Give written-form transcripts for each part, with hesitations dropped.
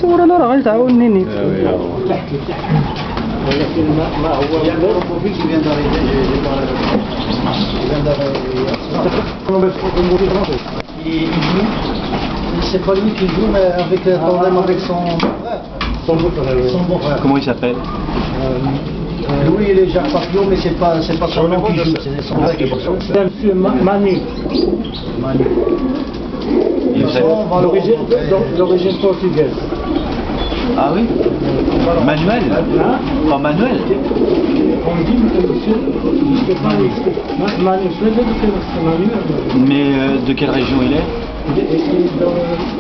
صور انا راه غتعاونني نيت ولكن ما هو البروفيل qui vient d'arriver, j'ai parlé avec lui. Il vient d'arriver. Il joue, c'est pas lui qui joue, mais avec le tandem avec son frère. Son beau frère. Comment il s'appelle? Louis il est Jacques Papillon, mais c'est pas son nom qui joue, c'est son frère qui joue. C'est monsieur Manu. D'origine portugaise. Ah oui? Manuel? Pas Manuel? On dit monsieur Manu. Mais de quelle région il est? Il est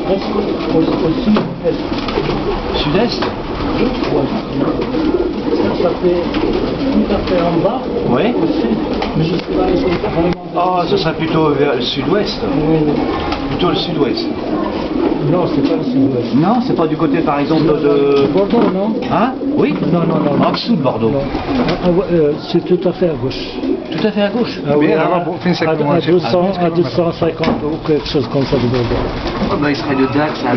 presque au sud-est. Sud-est? Ça fait tout à fait en bas, Oui. au sud, mais je ne sais pas, ils sont vraiment... Oh, ce serait plutôt vers le sud-ouest. Oui. Plutôt le sud-ouest. Non, c'est pas le sud-ouest. Non, c'est pas du côté par exemple de... Bordeaux, non? Hein? Oui? Non. En dessous de Bordeaux. C'est tout à fait à gauche. Tout à fait à gauche. Ah oui, à 250 ou quelque chose comme ça de Bordeaux. Oh, bah, il serait de Dax à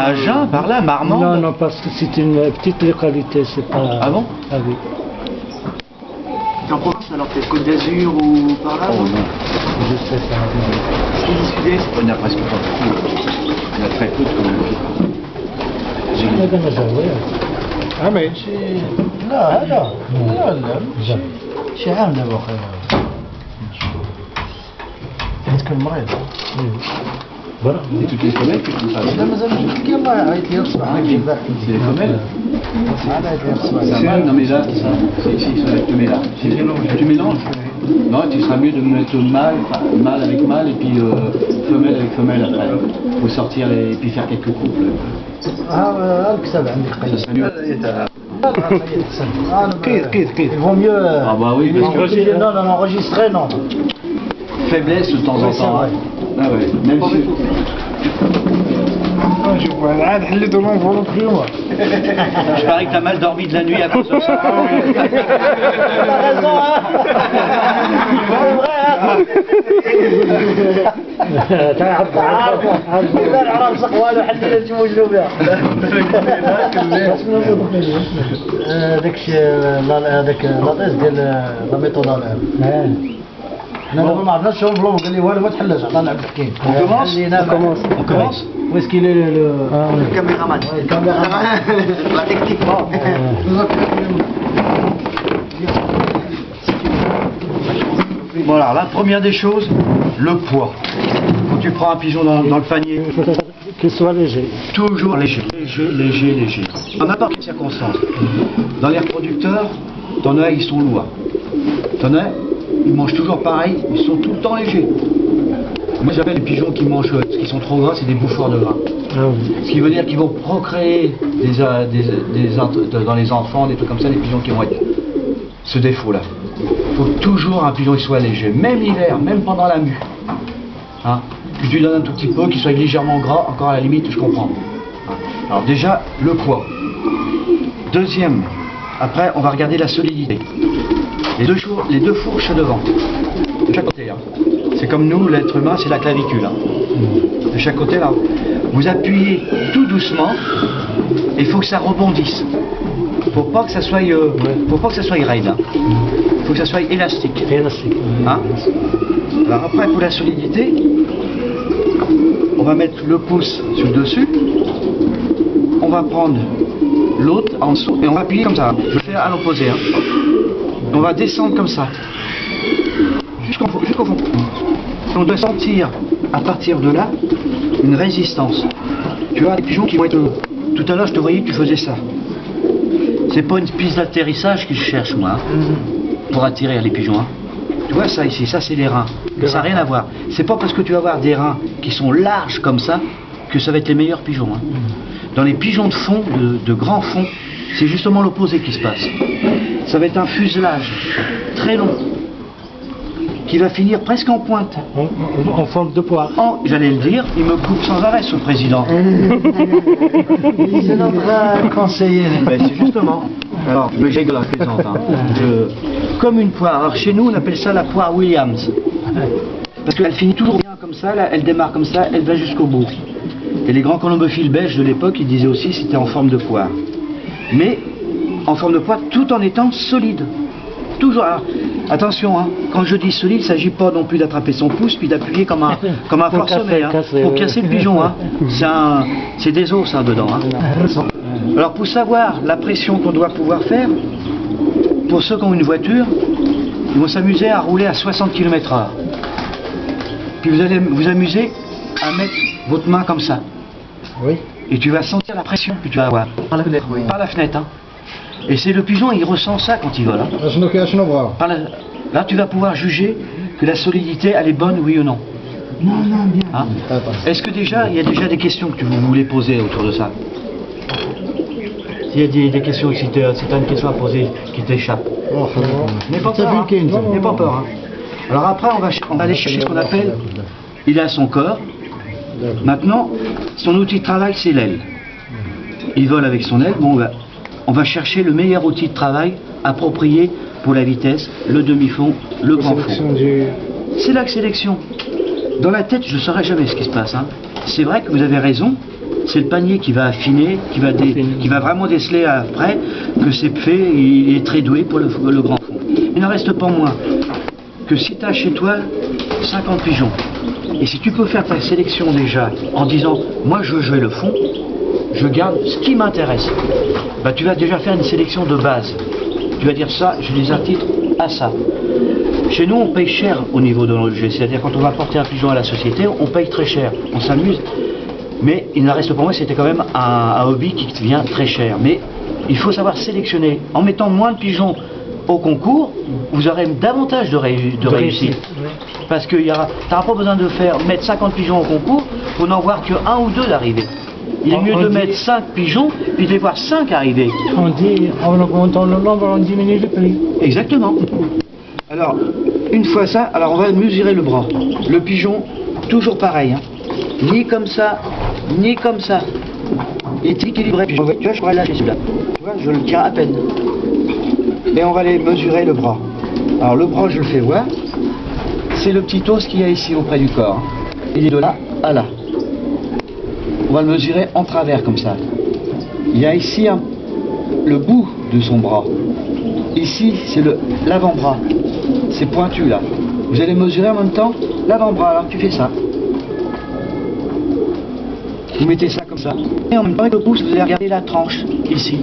Agen, par là, Marmande. Non, parce que c'est une petite localité, c'est pas... Ah bon? Ah oui. T'es en Provence alors, peut-être Côte d'Azur ou par là? Oh non. Je sais pas. Sud-est, on n'a presque pas beaucoup. On a très peu de communautés. لا شي عام دابا اخويا حيت كان مريض Et toutes les femelles qui font ça? لا مازال مش كي الله عيط لي الصباح C'est les femelles? عاد عيط لي الصباح Non mais là, c'est ici, ça va être le là. Tu mélanges? Non, tu seras mieux de mettre mâle avec mâle et puis femelle avec femelle après. Faut sortir et puis faire quelques couples. ها الكتاب عندك Ça serait mieux. Il vaut mieux Ah bah oui, parce que non, enregistrer, non. faiblesse de temps en c'est temps. vrai. Ah ouais, même si... Je parie que t'as mal dormi de la nuit à cause de ça. T'as raison, hein. C'est vrai, hein. لا العرب سقوالو حتى لا تموجلو بها داك لاطيس ديال لا ميثود انا دابا ما عرفناش شنو نبلوم قال لي والو ما تحلاش عطانا عبد الحكيم On commence? Où est-ce qu'il est le caméraman. Le caméraman. La technique. Bon alors la première des choses, le poids. Quand tu prends un pigeon dans le panier, Qu'il soit léger. toujours léger. Dans n'importe quelle circonstance. Dans les reproducteurs, t'en as, ils sont lourds. T'en as, ils mangent toujours pareil, ils sont tout le temps légers. Moi j'appelle les pigeons qui mangent, qui sont trop gras, c'est des bouffeurs de gras. Ah oui. Ce qui veut dire qu'ils vont procréer dans les enfants, des trucs comme ça, des pigeons qui vont être ce défaut-là. Il faut toujours un pigeon qui soit léger, même l'hiver, même pendant la mue. Hein? Que tu lui donnes un tout petit peu, qu'il soit légèrement gras, encore à la limite, je comprends. Hein? Alors déjà, le poids. Deuxième, après on va regarder la solidité. Les deux fourches devant, de chaque côté. Hein. C'est comme nous, l'être humain, c'est la clavicule. Hein. De chaque côté là. Vous appuyez tout doucement, et il faut que ça rebondisse. Faut pas que ça soit raide. Hein. Faut que ça soit élastique. Hein? Alors après, pour la solidité, on va mettre le pouce sur le dessus, on va prendre l'autre en dessous, et on va appuyer comme ça. Je vais faire à l'opposé. Hein. On va descendre comme ça, jusqu'au fond. On doit sentir, à partir de là, une résistance. Tu vois, les pigeons qui vont être... Tout à l'heure, je te voyais que tu faisais ça. C'est pas une piste d'atterrissage que je cherche, moi, hein, pour attirer les pigeons. Hein. Tu vois ça ici, ça c'est les reins. Mais ça n'a rien à voir. C'est pas parce que tu vas avoir des reins qui sont larges comme ça que ça va être les meilleurs pigeons. Hein. Dans les pigeons de fond, de grand fond, c'est justement l'opposé qui se passe. Ça va être un fuselage très long. qui va finir presque en pointe. En forme de poire. J'allais le dire, il me coupe sans arrêt, ce président. C'est notre conseiller. Ben, c'est justement. Alors, mais j'ai de la plaisante. Hein. Comme une poire. Alors, chez nous, on appelle ça la poire Williams. Parce qu'elle finit toujours bien comme ça, là, elle démarre comme ça, elle va jusqu'au bout. Et les grands colombophiles belges de l'époque, ils disaient aussi que c'était en forme de poire. Mais en forme de poire, tout en étant solide. Toujours. Alors, attention, hein, quand je dis solide, il ne s'agit pas non plus d'attraper son pouce puis d'appuyer comme un forcené, hein, pour casser le pigeon. Hein. C'est des os, ça, dedans. Hein. Alors, pour savoir la pression qu'on doit pouvoir faire, pour ceux qui ont une voiture, ils vont s'amuser à rouler à 60 km/h. Puis vous allez vous amuser à mettre votre main comme ça. Oui. Et tu vas sentir la pression que tu vas avoir. Par la fenêtre, oui. Par la fenêtre. Hein. Et c'est le pigeon, il ressent ça quand il vole. Hein. Là, tu vas pouvoir juger que la solidité, elle est bonne, oui ou non. Non, bien. Hein. Est-ce que déjà, il y a déjà des questions que vous voulez poser autour de ça? S'il y a des questions, si tu as une question à poser qui t'échappe. N'aie pas peur. Hein. N'aie pas peur. Hein. Alors après, on va aller chercher ce qu'on appelle, il a son corps. Maintenant, son outil de travail, c'est l'aile. Il vole avec son aile. Bon, on va chercher le meilleur outil de travail approprié pour la vitesse, le demi-fond, le grand fond. C'est la sélection. Dans la tête, je ne saurais jamais ce qui se passe. Hein. C'est vrai que vous avez raison. C'est le panier qui va affiner, qui va vraiment déceler après que c'est fait, il est très doué pour le grand fond. Il n'en reste pas moins que si tu as chez toi 50 pigeons, et si tu peux faire ta sélection déjà en disant moi je veux jouer le fond, je garde ce qui m'intéresse, bah, tu vas déjà faire une sélection de base. Tu vas dire ça, je les attitre à ça. Chez nous, on paye cher au niveau de notre jeu, c'est-à-dire quand on va porter un pigeon à la société, on paye très cher, on s'amuse. Mais il n'en reste pour moi, c'était quand même un hobby qui devient très cher. Mais il faut savoir sélectionner. En mettant moins de pigeons au concours, vous aurez davantage de réussite. Parce que tu n'auras pas besoin de mettre 50 pigeons au concours pour n'en voir que 1 ou 2 d'arriver. Il est mieux de mettre 5 pigeons puis de les voir 5 arriver. On dit, en augmentant le nombre, on diminue le prix. Exactement. Alors, une fois ça, alors on va mesurer le bras. Le pigeon, toujours pareil. Hein. Ni comme ça, ni comme ça. Il est équilibré. Tu vois, je pourrais lâcher celui-là. Tu vois, je le tiens à peine. Et on va aller mesurer le bras. Alors le bras, je le fais voir. C'est le petit os qu'il y a ici auprès du corps. Il est de là à là. On va le mesurer en travers comme ça. Il y a ici le bout de son bras. Ici, c'est l'avant-bras. C'est pointu là. Vous allez mesurer en même temps l'avant-bras. Alors tu fais ça. Vous mettez ça comme ça. Et en même temps avec le pouce, vous allez regarder la tranche, ici.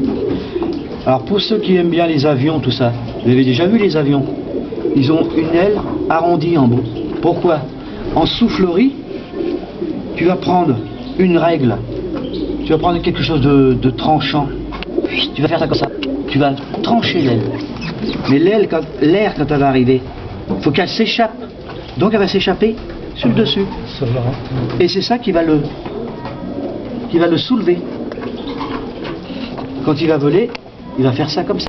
Alors pour ceux qui aiment bien les avions, tout ça, vous avez déjà vu les avions? Ils ont une aile arrondie en bout. Pourquoi? En soufflerie, tu vas prendre une règle. Tu vas prendre quelque chose de tranchant. Tu vas faire ça comme ça. Tu vas trancher l'aile. Mais l'aile, l'air, quand elle va arriver, il faut qu'elle s'échappe. Donc elle va s'échapper sur le dessus. Et c'est ça qui va le soulever. Quand il va voler, il va faire ça comme ça.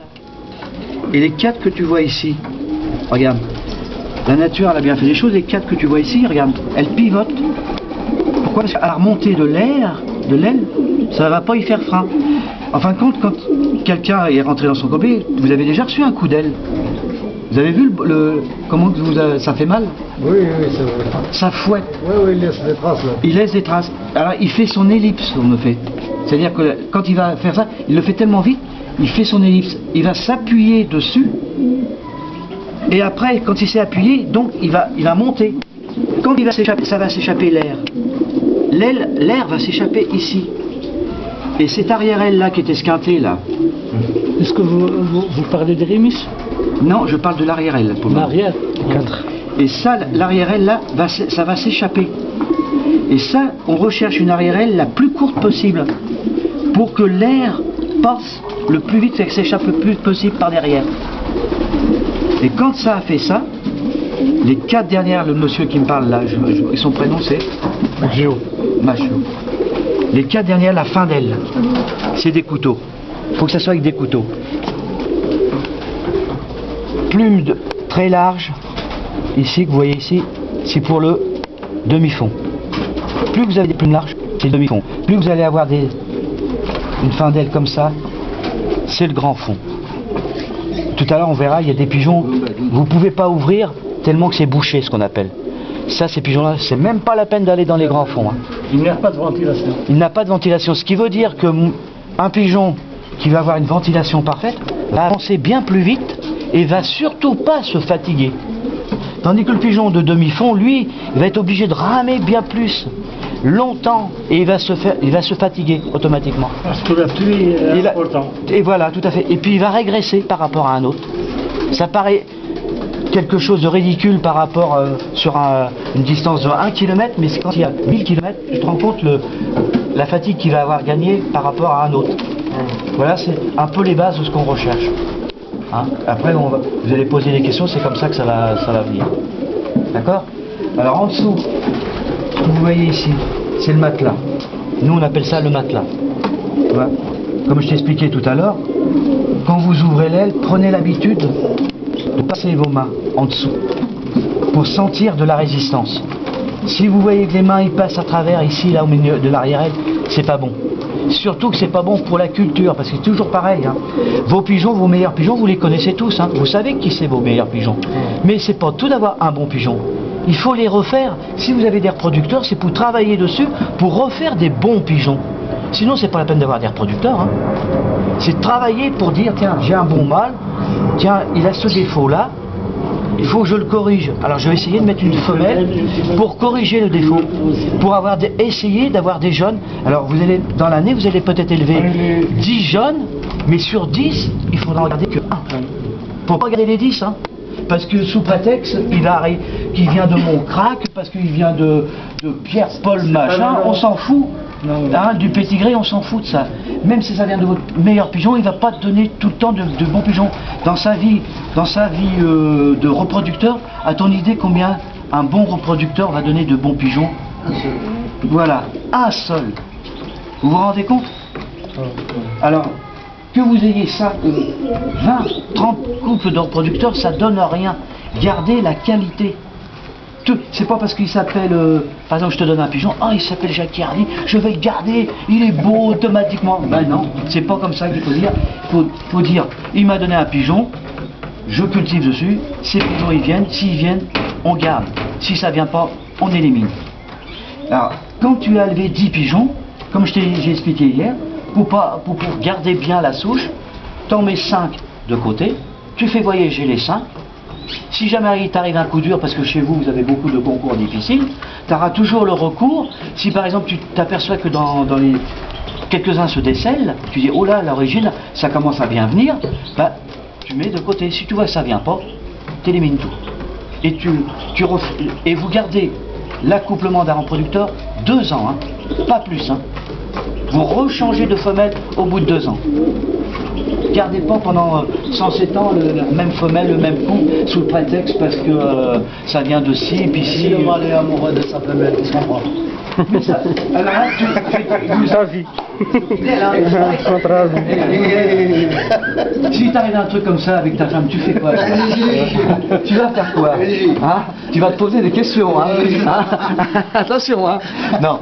Et les 4 que tu vois ici, regarde, la nature elle a bien fait les choses, les 4 que tu vois ici, regarde, elles pivotent. Pourquoi? Parce qu'à la remontée de l'aile, ça ne va pas y faire frein. En fin de compte, quand quelqu'un est rentré dans son gobelet, vous avez déjà reçu un coup d'aile. Vous avez vu comment ça fait mal? Oui, c'est vrai. Ça fouette. Oui, il laisse des traces là. Il laisse des traces. Alors il fait son ellipse, on me fait. C'est-à-dire que quand il va faire ça, il le fait tellement vite, il fait son ellipse. Il va s'appuyer dessus. Et après, quand il s'est appuyé, donc il va monter. Quand il va s'échapper, ça va s'échapper l'air. L'air va s'échapper ici. Et cette arrière-aile là qui est esquintée là. Est-ce que vous parlez des rémiches? Non, je parle de l'arrière-aile. L'arrière. Et ça, l'arrière-aile là, ça va s'échapper. Et ça, on recherche une arrière-aile la plus courte possible pour que l'air passe le plus vite et que s'échappe le plus possible par derrière. Et quand ça a fait ça, les 4 dernières, le monsieur qui me parle là, son prénom c'est Macho. Les 4 dernières, la fin d'aile, c'est des couteaux. Il faut que ça soit avec des couteaux. Plume très large ici, que vous voyez ici, c'est pour le demi-fond. Plus vous avez des plumes larges, c'est le demi-fond. Plus vous allez avoir une fin d'aile comme ça, c'est le grand fond. Tout à l'heure, on verra, il y a des pigeons, vous ne pouvez pas ouvrir tellement que c'est bouché, ce qu'on appelle. Ça, ces pigeons-là, c'est même pas la peine d'aller dans les grands fonds. Hein. Il n'y a pas de ventilation. Il n'a pas de ventilation, ce qui veut dire que un pigeon qui va avoir une ventilation parfaite va avancer bien plus vite et va surtout pas se fatiguer. Tandis que le pigeon de demi-fond, lui, il va être obligé de ramer bien plus, longtemps, et il va se fatiguer automatiquement. Parce que la pluie est importante. Et voilà, tout à fait. Et puis il va régresser par rapport à un autre. Ça paraît quelque chose de ridicule par rapport sur une distance de 1 km, mais c'est quand il y a 1000 km, tu te rends compte la fatigue qu'il va avoir gagnée par rapport à un autre. Voilà, c'est un peu les bases de ce qu'on recherche. Hein? Après, vous allez poser des questions, c'est comme ça que ça va venir. D'accord? Alors en dessous, ce que vous voyez ici, c'est le matelas. Nous, on appelle ça le matelas. Voilà. Comme je t'expliquais tout à l'heure, quand vous ouvrez l'aile, prenez l'habitude de passer vos mains en dessous pour sentir de la résistance. Si vous voyez que les mains ils passent à travers ici, là au milieu de l'arrière-aile, c'est pas bon. Surtout que c'est pas bon pour la culture, parce que c'est toujours pareil. Hein. Vos pigeons, vos meilleurs pigeons, vous les connaissez tous. Hein. Vous savez qui c'est vos meilleurs pigeons. Mais c'est pas tout d'avoir un bon pigeon. Il faut les refaire. Si vous avez des reproducteurs, c'est pour travailler dessus, pour refaire des bons pigeons. Sinon, c'est pas la peine d'avoir des reproducteurs. Hein. C'est travailler pour dire, tiens, j'ai un bon mâle, tiens, il a ce défaut-là, il faut que je le corrige. Alors je vais essayer de mettre une femelle pour corriger le défaut, pour essayer d'avoir des jeunes. Alors vous allez, dans l'année, vous allez peut-être élever 10 jeunes, mais sur 10, il faudra en garder que 1. Il ne faut pas garder les 10, hein. Parce que sous prétexte qu'il vient de Montcrac, parce qu'il vient de Pierre-Paul machin, on s'en fout. Hein, du pétigré, on s'en fout de ça. Même si ça vient de votre meilleur pigeon, il ne va pas te donner tout le temps de bons pigeons. Dans sa vie de reproducteur, à ton idée combien un bon reproducteur va donner de bons pigeons? Un seul. Voilà, un seul. Vous vous rendez compte? Alors, que vous ayez ça, 20, 30 couples de reproducteurs, ça donne rien. Gardez la qualité. C'est pas parce qu'il s'appelle, par exemple je te donne un pigeon, il s'appelle Jackie Hardy, je vais le garder, il est beau automatiquement. Ben non, c'est pas comme ça qu'il faut dire. Il faut dire, il m'a donné un pigeon, je cultive dessus, ces pigeons ils viennent, s'ils viennent, on garde. Si ça vient pas, on élimine. Alors, quand tu as élevé 10 pigeons, comme j'ai expliqué hier, pour garder bien la souche, tu en mets 5 de côté, tu fais voyager les 5. Si jamais il t'arrive un coup dur, parce que chez vous, vous avez beaucoup de concours difficiles, tu auras toujours le recours. Si par exemple tu t'aperçois que dans les quelques-uns se décèlent, tu dis, oh là, l'origine, ça commence à bien venir, bah, tu mets de côté. Si tu vois que ça vient pas, tu élimines tout. Et vous gardez l'accouplement d'un reproducteur 2 ans, hein, pas plus. Hein. Vous rechangez de femelle au bout de 2 ans. Gardez pas pendant 107 ans la même femelle, le même couple, sous le prétexte parce que ça vient de ci et puis ci. Le mâle est amoureux de sa femelle, il se comprend. Alors là, si t'arrive un truc comme ça avec ta femme, tu fais quoi? Tu vas faire quoi, hein? Tu vas te poser des questions, hein? Attention, hein? Non.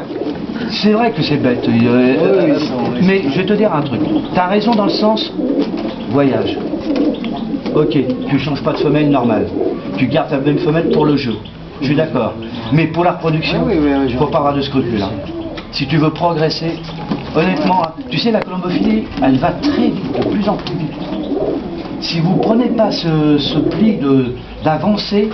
C'est vrai que c'est bête, mais je vais te dire un truc. Tu as raison dans le sens voyage. Ok, tu changes pas de femelle normale. Tu gardes ta même femelle pour le jeu. Je suis d'accord. Mais pour la reproduction, il ne faut pas avoir de scrupules. Hein. Si tu veux progresser, honnêtement, tu sais, la colombophilie, elle va très vite, de plus en plus vite. Si vous ne prenez pas ce pli d'avancer,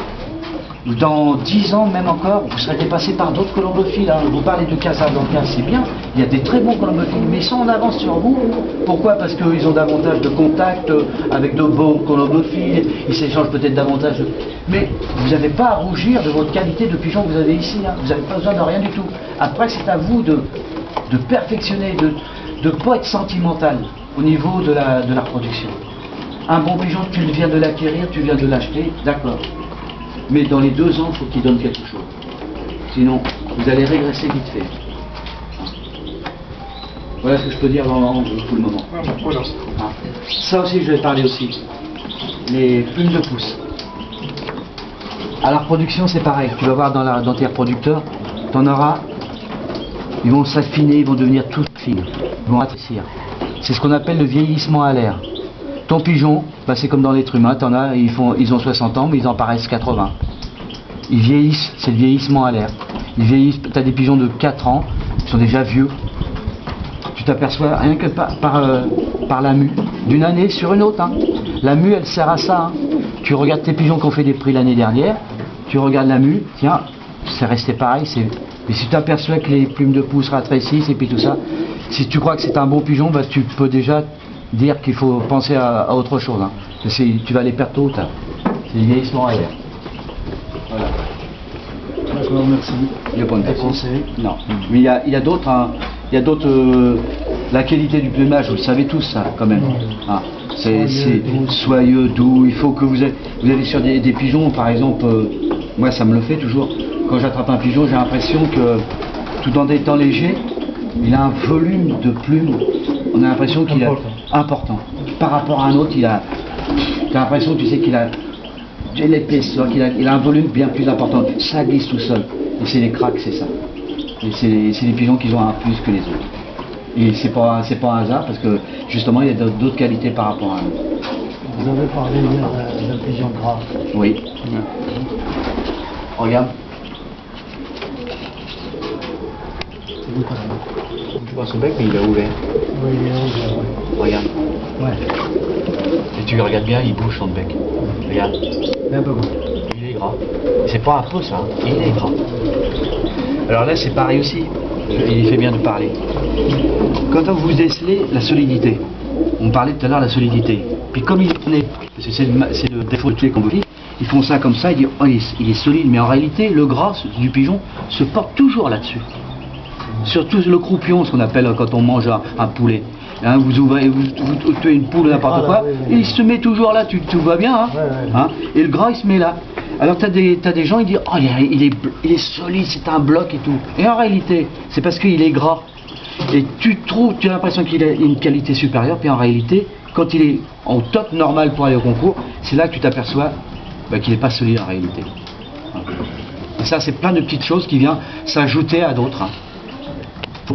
dans 10 ans, même encore, vous serez dépassé par d'autres colombophiles. Hein. Vous parlez de Casablanca, c'est bien. Il y a des très bons colombophiles, mais ils sont en avance sur vous. Pourquoi? Parce qu'ils ont davantage de contacts avec de bons colombophiles. Ils s'échangent peut-être davantage. Mais vous n'avez pas à rougir de votre qualité de pigeon que vous avez ici. Hein. Vous n'avez pas besoin de rien du tout. Après, c'est à vous de perfectionner, de ne pas être sentimental au niveau de la reproduction. Un bon pigeon, tu viens de l'acquérir, tu viens de l'acheter, d'accord. Mais dans les 2 ans, il faut qu'il donne quelque chose. Sinon, vous allez régresser vite fait. Voilà ce que je peux dire pour le moment. Ça aussi, je vais parler aussi. Les plumes de pouce. À la reproduction, c'est pareil. Tu vas voir dans tes reproducteurs, tu en auras, ils vont s'affiner, ils vont devenir tout fins, ils vont rétrécir. C'est ce qu'on appelle le vieillissement alaire. Ton pigeon, bah, c'est comme dans l'être humain, t'en as, ils ont 60 ans, mais ils en paraissent 80. Ils vieillissent, c'est le vieillissement alaire. Ils vieillissent, tu as des pigeons de 4 ans, ils sont déjà vieux. Tu t'aperçois rien que par la mue, d'une année sur une autre. Hein. La mue, elle sert à ça. Hein. Tu regardes tes pigeons qui ont fait des prix l'année dernière, tu regardes la mue, tiens, c'est resté pareil. Mais si tu t'aperçois que les plumes de pouce rétrécissent et puis tout ça, si tu crois que c'est un bon pigeon, bah, tu peux déjà dire qu'il faut penser à autre chose. Hein. Tu vas les perdre tôt ou tard. C'est le vieillissement ailleurs. Voilà. Je vous remercie. Il n'y a pas de conseil. Non. Mais il y a d'autres. Hein. Il y a d'autres. La qualité du plumage, vous le savez tous, ça, quand même. Ah. C'est soyeux, doux. Il faut que vous allez sur des pigeons, par exemple. Moi, ça me le fait toujours. Quand j'attrape un pigeon, j'ai l'impression que, tout en étant léger, il a un volume de plumes. On a l'impression qu'il est important. Par rapport à un autre, tu as l'impression, tu sais, qu'il a de l'épaisseur, qu'il a un volume bien plus important. Ça glisse tout seul. Et c'est les cracks, c'est ça. Et c'est les pigeons qui ont un plus que les autres. Et c'est pas un hasard parce que justement il y a d'autres qualités par rapport à eux. Vous avez parlé hier d'un pigeon gras. Oui. Regarde. Tu vois son bec, mais il est ouvert. Oui, il est ouvert, ouais. Regarde. Ouais. Et tu regardes bien, il bouge son bec. Regarde. C'est un peu gros. Il est gras. C'est pas un peu ça, hein. Il est gras. Alors là c'est pareil aussi. Il fait bien de parler. Quand vous décelez la solidité, on parlait tout à l'heure de la solidité. Puis comme c'est le défaut de tous les combofis, ils font ça comme ça, ils disent oh, il est solide, mais en réalité le gras du pigeon se porte toujours là-dessus. Surtout le croupion, ce qu'on appelle quand on mange un poulet. Hein, vous tuez une poule ou n'importe quoi, et il se met toujours là, tout va bien, hein, hein, et le gras il se met là. Alors t'as des gens, ils disent oh il est solide, c'est un bloc et tout. Et en réalité, c'est parce qu'il est gras. Et tu as l'impression qu'il a une qualité supérieure, puis en réalité, quand il est au top normal pour aller au concours, c'est là que tu t'aperçois qu'il n'est pas solide en réalité. Et ça, c'est plein de petites choses qui viennent s'ajouter à d'autres. Hein.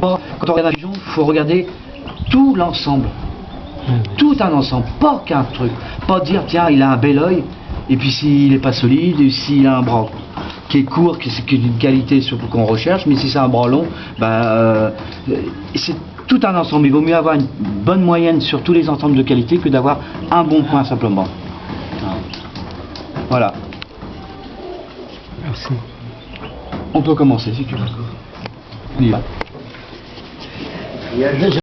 Quand on regarde un pigeon, il faut regarder tout l'ensemble. Tout un ensemble, pas qu'un truc. Pas dire tiens, il a un bel œil, et puis s'il n'est pas solide, et s'il a un bras qui est court, qui est d'une qualité qu'on recherche, mais si c'est un bras long, c'est tout un ensemble. Il vaut mieux avoir une bonne moyenne sur tous les ensembles de qualité que d'avoir un bon point simplement. Voilà. Merci. On peut commencer si tu veux. On y va. Il y a déjà